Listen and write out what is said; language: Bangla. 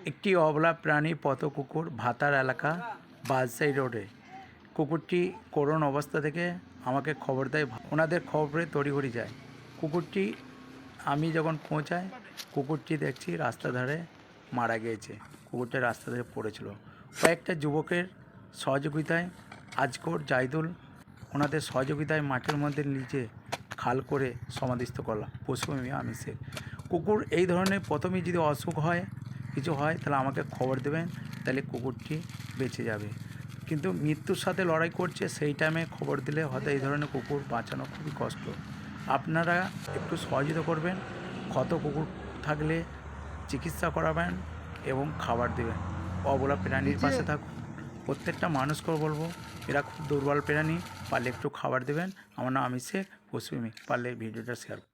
একটি অবলা প্রাণী পথ কুকুর ভাতার এলাকা বাজসাই রোডে। কুকুরটি করুণ অবস্থা থেকে আমাকে খবর দেয়, ওনাদের খবরে তড়িঘড়ি যায়। কুকুরটি আমি যখন পৌঁছাই, কুকুরটি দেখছি রাস্তা ধারে মারা গিয়েছে। কুকুরটা রাস্তা ধারে পড়েছিল। কয়েকটা যুবকের সহযোগিতায় আজকর জাইদুল ওনাদের সহযোগিতায় মাঠের মধ্যে নিচে খাল করে সমাধিস্থ করলাম পশু আমিষে। কুকুর এই ধরনের প্রথমেই যদি অসুখ হয়, কিছু হয়, তাহলে আমাকে খবর দেবেন, তাহলে কুকুরটি বেঁচে যাবে। কিন্তু মৃত্যুর সাথে লড়াই করছে, সেই টাইমে খবর দিলে হয়তো এই ধরনের কুকুর বাঁচানো খুবই কষ্ট। আপনারা একটু সহযোগিতা করবেন, ক্ষত কুকুর থাকলে চিকিৎসা করাবেন এবং খাবার দেবেন। অবলা প্রাণীর পাশে থাকুন। প্রত্যেকটা মানুষকেও বলবো, এরা খুব দুর্বল প্রাণী, পারলে একটু খাবার দেবেন। আমার নাম আমির শেখ, পশুপ্রেমী, পারলে ভিডিওটা শেয়ার করুন।